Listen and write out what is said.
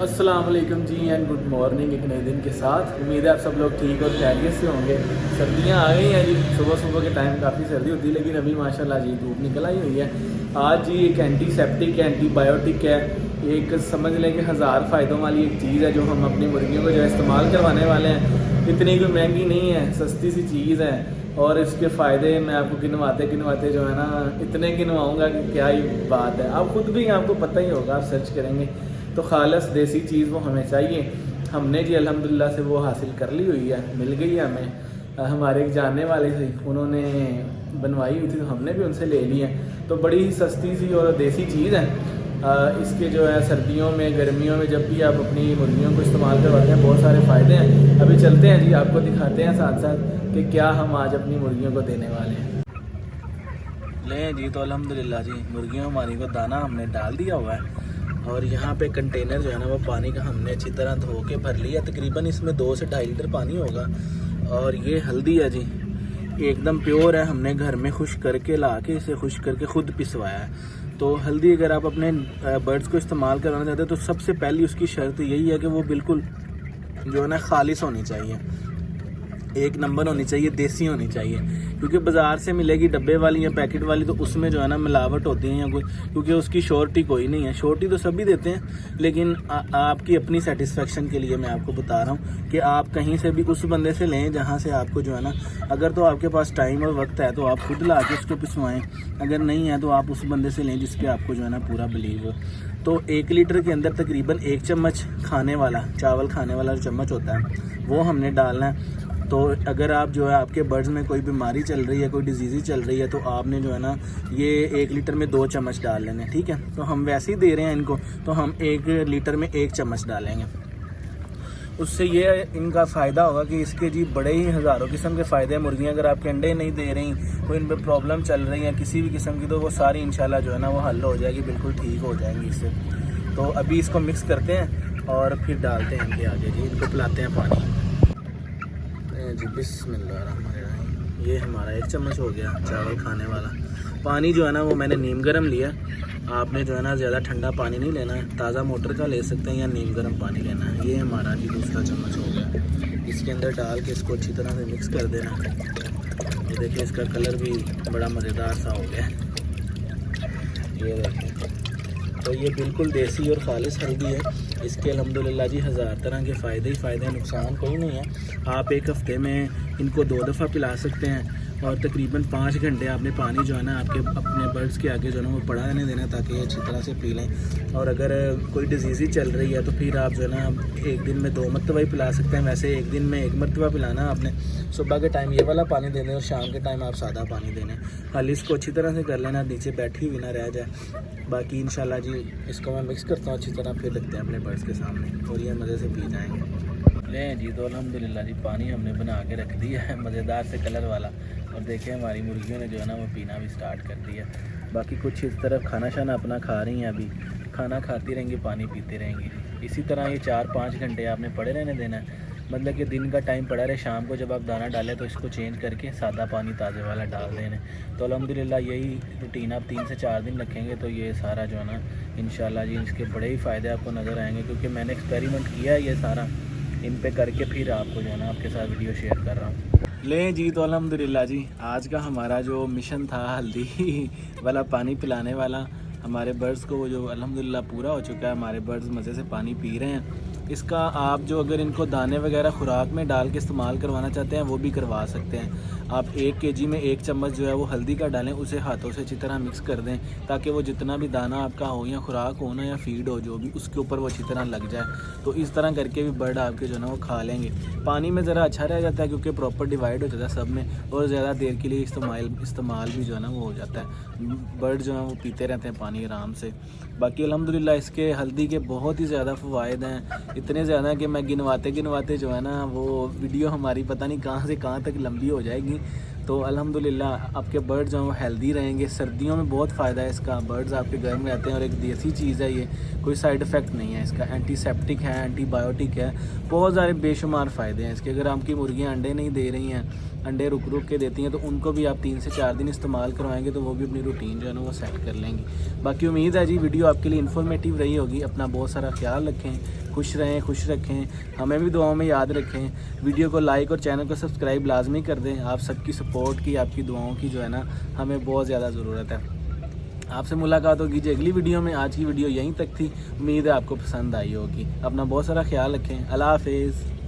अस्सलाम वालेकुम जी and good morning. एक नए दिन के साथ उम्मीद है आप सब लोग ठीक और खैरियत से होंगे। सर्दियां आ गई हैं जी, सुबह सुबह के टाइम काफ़ी सर्दी होती है, लेकिन अभी माशाल्लाह जी धूप निकल आई हुई है। आज जी एक एंटीसेप्टिक है, एंटीबायोटिक है, एक समझ लें कि हज़ार फ़ायदों वाली एक चीज़ है जो हम अपनी मुर्गियों को जो है इस्तेमाल करवाने वाले हैं। इतनी कोई महंगी नहीं है, सस्ती सी चीज़ है और इसके फ़ायदे मैं आपको गिनवाते जो है ना इतने गिनवाऊँगा कि क्या ही बात है। आप ख़ुद भी आपको पता ही होगा, आप सर्च करेंगे तो खालस देसी चीज़ वो हमें चाहिए। हमने जी अल्हम्दुलिल्लाह से वो हासिल कर ली हुई है, मिल गई है हमें। हमारे एक जानने वाले थे, उन्होंने बनवाई हुई थी तो हमने भी उनसे ले ली है। तो बड़ी ही सस्ती सी और देसी चीज़ है। इसके जो है सर्दियों में गर्मियों में जब भी आप अपनी मुर्गियों को इस्तेमाल करवाते हैं बहुत सारे फ़ायदे हैं। अभी चलते हैं जी, आपको दिखाते हैं साथ साथ कि क्या हम आज अपनी मुर्गियों को देने वाले हैं। लें जी, तो अल्हम्दुलिल्लाह जी मुर्गियों हमारी को दाना हमने डाल दिया हुआ है और यहाँ पे कंटेनर जो है ना वो पानी का हमने अच्छी तरह धो के भर लिया। तकरीबन इसमें 2 से 2.5 लीटर पानी होगा। और ये हल्दी है जी, एकदम प्योर है, हमने घर में खुश करके ला के इसे खुश करके खुद पिसवाया है। तो हल्दी अगर आप अपने बर्ड्स को इस्तेमाल करना चाहते हैं तो सबसे पहली उसकी शर्त यही है कि वो बिल्कुल जो है ना खालिस होनी चाहिए, एक नंबर होनी चाहिए, देसी होनी चाहिए। क्योंकि बाज़ार से मिलेगी डब्बे वाली या पैकेट वाली तो उसमें जो है ना मिलावट होती है या कोई, क्योंकि उसकी श्योरिटी कोई नहीं है। श्योरिटी तो सभी देते हैं, लेकिन आपकी अपनी सेटिस्फेक्शन के लिए मैं आपको बता रहा हूँ कि आप कहीं से भी उस बंदे से लें जहाँ से आपको जो है ना, अगर तो आपके पास टाइम और वक्त है तो आप खुद ला के उसको पिसवाएँ, अगर नहीं है तो आप उस बंदे से लें जिस पर आपको जो है ना पूरा बिलीव हो। तो 1 लीटर के अंदर तकरीबन 1 चम्मच खाने वाला, चावल खाने वाला जो चम्मच होता है वो हमने डालना है। तो अगर आप जो है आपके बर्ड्स में कोई बीमारी चल रही है, कोई डिजीज़ चल रही है तो आपने जो है ना ये 1 लीटर में 2 चम्मच डाल लेने, ठीक है। तो हम वैसे ही दे रहे हैं इनको, तो हम 1 लीटर में 1 चम्मच डालेंगे। उससे ये इनका फ़ायदा होगा कि इसके जी बड़े ही हज़ारों किस्म के फ़ायदे हैं। मुर्गियाँ अगर आपके अंडे नहीं दे रही, कोई इन पर प्रॉब्लम चल रही है किसी भी किस्म की, तो वो सारी इंशाल्लाह जो है ना वो हल हो जाएगी, बिल्कुल ठीक हो जाएंगी इससे। तो अभी इसको मिक्स करते हैं और फिर डालते हैं इनके आगे जी, इनको पिलाते हैं पानी जी। बिस्मिल्लाहिर्रहमानिर्रहीम। ये हमारा 1 चम्मच हो गया चावल खाने वाला। पानी जो है ना वो मैंने नीम गर्म लिया। आपने जो है ना ज़्यादा ठंडा पानी नहीं लेना है, ताज़ा मोटर का ले सकते हैं या नीम गर्म पानी लेना है। ये हमारा जी दूसरा चम्मच हो गया। इसके अंदर डाल के इसको अच्छी तरह से मिक्स कर देना। ये देखिए इसका कलर भी बड़ा मज़ेदार सा हो गया। ये देखिए, तो ये बिल्कुल देसी और खालिस हल्दी है। इसके अल्हम्दुलिल्लाह जी 1000 तरह के फ़ायदे ही फ़ायदे हैं, नुकसान कोई नहीं है। आप एक हफ़्ते में इनको 2 दफ़ा पिला सकते हैं और तकरीबन 5 घंटे आपने पानी जो है ना आपके अपने बर्ड्स के आगे जो है ना वो पड़ा रहने देना ताकि ये अच्छी तरह से पी लें। और अगर कोई डिजीज़ चल रही है तो फिर आप जो है ना एक दिन में 2 मरतबा ही पिला सकते हैं। वैसे एक दिन में 1 मरतबा पिलाना आपने, सुबह के टाइम ये वाला पानी देने और शाम के टाइम आप सादा पानी देने। हल इसको अच्छी तरह से कर लेना, नीचे बैठी हुई ना रह जाए। बाकी इंशाल्लाह जी इसको मैं मिक्स करता हूँ अच्छी तरह, फिर रखते हैं अपने बर्ड्स के सामने और ये मज़े से पी जाएंगे। लें जी, तो अल्हम्दुलिल्लाह जी पानी हमने बना के रख दिया है मज़ेदार से कलर वाला। और देखें हमारी मुर्गियों ने जो है ना वो पीना भी स्टार्ट कर दिया। बाकी कुछ इस तरफ खाना शाना अपना खा रही हैं, अभी खाना खाती रहेंगी, पानी पीते रहेंगी। इसी तरह ये 4-5 घंटे आपने पड़े रहने देना है। मतलब कि दिन का टाइम पड़ा रहे, शाम को जब आप दाना डालें तो इसको चेंज करके सादा पानी ताज़े वाला डाल देना। तो अल्हम्दुलिल्लाह यही रूटीन आप 3 से 4 दिन रखेंगे तो ये सारा जो है ना इंशाल्लाह जी इसके बड़े ही फ़ायदे आपको नज़र आएंगे। क्योंकि मैंने एक्सपेरिमेंट किया है ये सारा, इन पे करके फिर आपको जो है ना आपके साथ वीडियो शेयर कर रहा हूँ। लें जी, तो अल्हम्दुलिल्लाह जी आज का हमारा जो मिशन था हल्दी वाला पानी पिलाने वाला, हमारे बर्ड्स को वो जो अल्हम्दुलिल्लाह पूरा हो चुका है। हमारे बर्ड्स मज़े से पानी पी रहे हैं। इसका आप जो अगर इनको दाने वगैरह खुराक में डाल के इस्तेमाल करवाना चाहते हैं वो भी करवा सकते हैं। आप 1 केजी में 1 चम्मच जो है वो हल्दी का डालें, उसे हाथों से अच्छी तरह मिक्स कर दें ताकि वो जितना भी दाना आपका हो या खुराक हो ना या फीड हो जो भी, उसके ऊपर वो अच्छी तरह लग जाए। तो इस तरह करके भी बर्ड आपके जो है ना वो खा लेंगे। पानी में ज़रा अच्छा रह जाता है क्योंकि प्रॉपर डिवाइड हो जाता है सब में और ज़्यादा देर के लिए इस्तेमाल भी जो है ना वो हो जाता है। बर्ड जो है वो पीते रहते हैं पानी आराम से। बाकी अल्हम्दुलिल्लाह इसके हल्दी के बहुत ही ज़्यादा फ़वाइद हैं, इतने ज़्यादा कि मैं गिनवाते जो है ना वो वीडियो हमारी पता नहीं कहाँ से कहाँ तक लंबी हो जाएगी। तो अल्हम्दुलिल्लाह आपके बर्ड्स जो हैं वो हेल्दी रहेंगे। सर्दियों में बहुत फ़ायदा है इसका, बर्ड्स आपके घर में रहते हैं और एक देसी चीज़ है ये, कोई साइड इफ़ेक्ट नहीं है इसका। एंटीसेप्टिक है, एंटीबायोटिक है, बहुत सारे बेशुमार फ़ायदे हैं इसके। अगर आपकी मुर्गियाँ अंडे नहीं दे रही हैं अंडे रुक रुक के देती हैं, तो उनको भी आप 3 से 4 दिन इस्तेमाल करवाएंगे तो वो भी अपनी रूटीन जो है ना वो सेट कर लेंगी। बाकी उम्मीद है जी वीडियो आपके लिए इन्फॉर्मेटिव रही होगी। अपना बहुत सारा ख्याल रखें, खुश रहें, खुश रखें, हमें भी दुआओं में याद रखें। वीडियो को लाइक और चैनल को सब्सक्राइब लाजमी कर दें। आप सबकी सपोर्ट की, आपकी दुआओं की जो है ना हमें बहुत ज़्यादा ज़रूरत है। आपसे मुलाकात होगी जी अगली वीडियो में। आज की वीडियो यहीं तक थी, उम्मीद है आपको पसंद आई होगी। अपना बहुत सारा ख्याल रखें। अल्लाह हाफिज़।